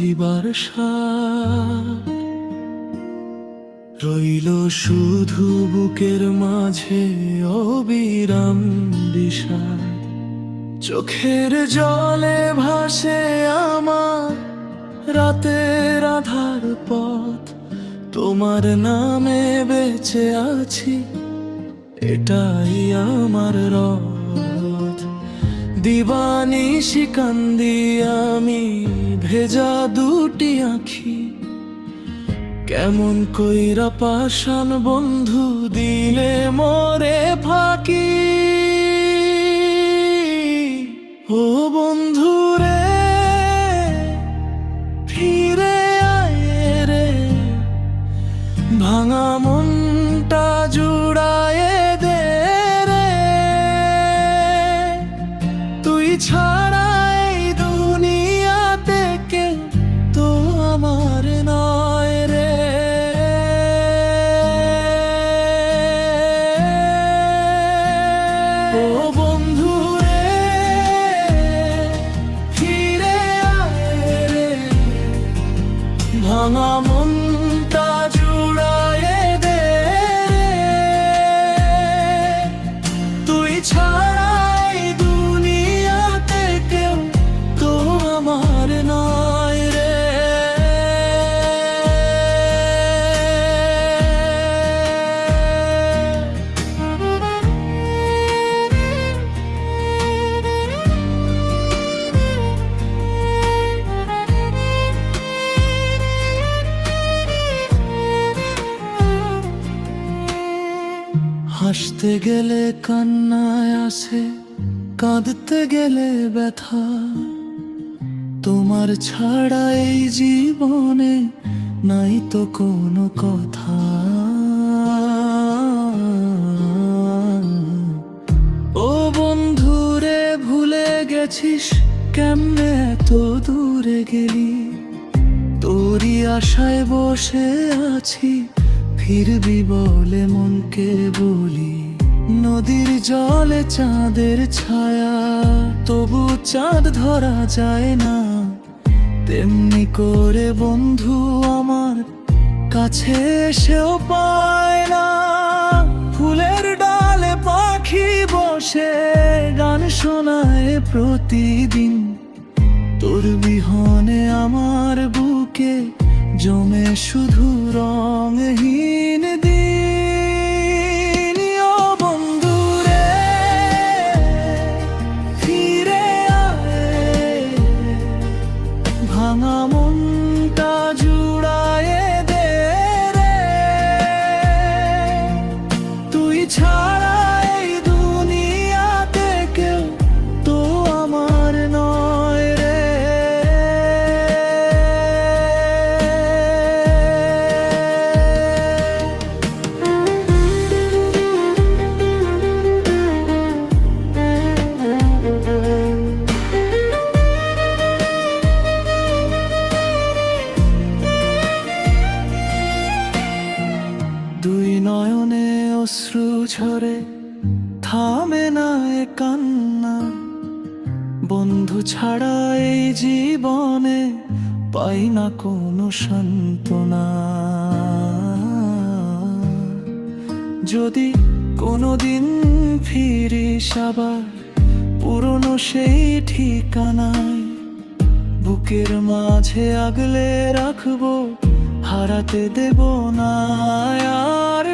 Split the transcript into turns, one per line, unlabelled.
বাজিবার সাথ রইল শুধু বুকের মাঝে অবিরাম বিষাদ। চোখের জলে ভাসে আমার রাতের আধার পথ, তোমার নামে বেঁচে আছি, এটাই আমার রথ। দিবানিশি কান্দি আমি ভেজা দুটি আঁখি, কেমন কইরা পাষাণ বন্ধু দিলে মোরে ফাঁকি। ও বন্ধু রে ফিরে আয় রে, ভাঙা মনটা জুড়ায়ে দে রে। তুই ছাড়া এই দুনিয়াতে কেউ তো আমার নয় রে। ও বন্ধু রে ফিরে আয় রে, ভাঙা মনটা জুড়ায়ে দে রে। তুই ছাড়া এই দুনিয়াতে কেউ তো আমার নয় রে। হাসতে গেলে কান্নায় আসে, কাঁদতে গেলে ব্যথা। তোমার ছাড়া এই জীবনে নাই তো কোনো কথা। ও বন্ধুরে ভুলে গেছিস কেমনে এত দূরে গেলি, তোরই আশায় বসে আছি, ফিরবি বলে মনকে বলি। নদীর জলে চাঁদের ছায়া, তবু চাঁদ ধরা যায় না, তেমনি করে বন্ধু আমার কাছে এসেও পায় না। ফুলের ডালে পাখি বসে গান শোনায় প্রতিদিন, তোর বিহনে আমার বুকে জমে শুধু রঙহীন দিন। ও বন্ধু রে ফিরে আয়, ভাঙা মনটা জুড়ায়ে দে রে। তুই ছাড়া এই দুনিয়াতে কেউ তো আমার নয় রে। দুই নয়নে অশ্রু ঝরে থামে না এ কান্না, বন্ধু ছাড়া এই জীবনে পাই না কোনো সান্ত্বনা। যদি কোনোদিন ফিরিস আবার পুরনো সেই ঠিকানায়, বুকের মাঝে আগলে রাখবো, হারাতে দেব না আর